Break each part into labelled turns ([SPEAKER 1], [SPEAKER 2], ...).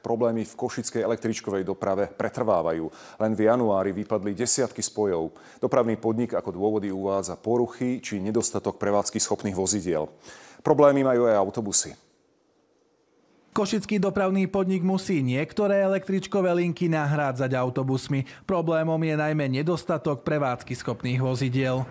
[SPEAKER 1] Problémy v košickej električkovej doprave pretrvávajú. Len v januári vypadli desiatky spojov. Dopravný podnik ako dôvody uvádza poruchy či nedostatok prevádzky schopných vozidiel. Problémy majú aj autobusy.
[SPEAKER 2] Košický dopravný podnik musí niektoré električkové linky nahrádzať autobusmi. Problémom je najmä nedostatok prevádzky schopných vozidiel.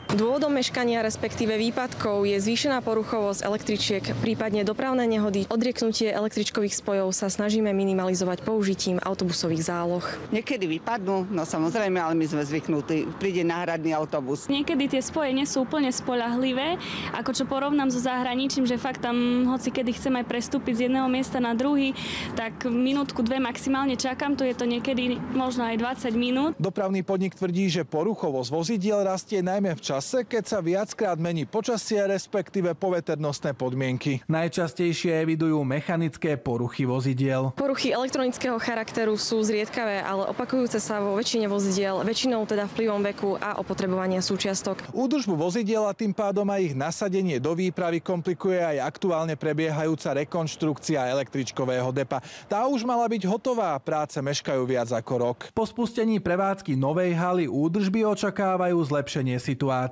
[SPEAKER 3] Dôvodom meškania, respektíve výpadkov, je zvýšená poruchovosť električiek, prípadne dopravné nehody. Odrieknutie električkových spojov sa snažíme minimalizovať použitím autobusových záloh.
[SPEAKER 4] Niekedy vypadnú, no samozrejme, ale my sme zvyknutí, príde náhradný autobus.
[SPEAKER 5] Niekedy tie spoje nie sú úplne spoľahlivé, ako čo porovnám so zahraničím, že fakt tam, hoci kedy chcem aj prestúpiť z jedného miesta na druhý, tak minútku, dve maximálne čakám, tu je to niekedy možno aj 20 minút.
[SPEAKER 2] Dopravný podnik tvrdí, že poruchovosť vozidiel rastie najmä v čase, keď sa viackrát mení počasie, respektíve poveternostné podmienky. Najčastejšie evidujú mechanické poruchy vozidiel.
[SPEAKER 3] Poruchy elektronického charakteru sú zriedkavé, ale opakujúce sa vo väčšine vozidiel, väčšinou teda vplyvom veku a opotrebovania súčiastok.
[SPEAKER 2] Údržbu vozidiel a tým pádom aj ich nasadenie do výpravy komplikuje aj aktuálne prebiehajúca rekonštrukcia električkového depa. Tá už mala byť hotová, práce meškajú viac ako rok. Po spustení prevádzky novej haly údržby očakávajú zlepšenie situácie.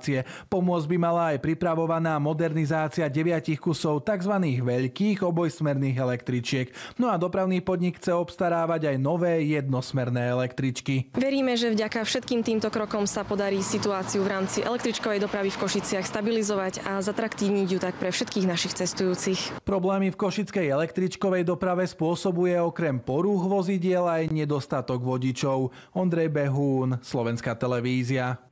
[SPEAKER 2] Pomôcť by mala aj pripravovaná modernizácia 9 kusov tzv. Veľkých obojsmerných električiek. No a dopravný podnik chce obstarávať aj nové jednosmerné električky.
[SPEAKER 3] Veríme, že vďaka všetkým týmto krokom sa podarí situáciu v rámci električkovej dopravy v Košiciach stabilizovať a zatraktívniť ju tak pre všetkých našich cestujúcich.
[SPEAKER 2] Problémy v košickej električkovej doprave spôsobuje okrem porúch vozidiel aj nedostatok vodičov. Ondrej Behún, Slovenská televízia.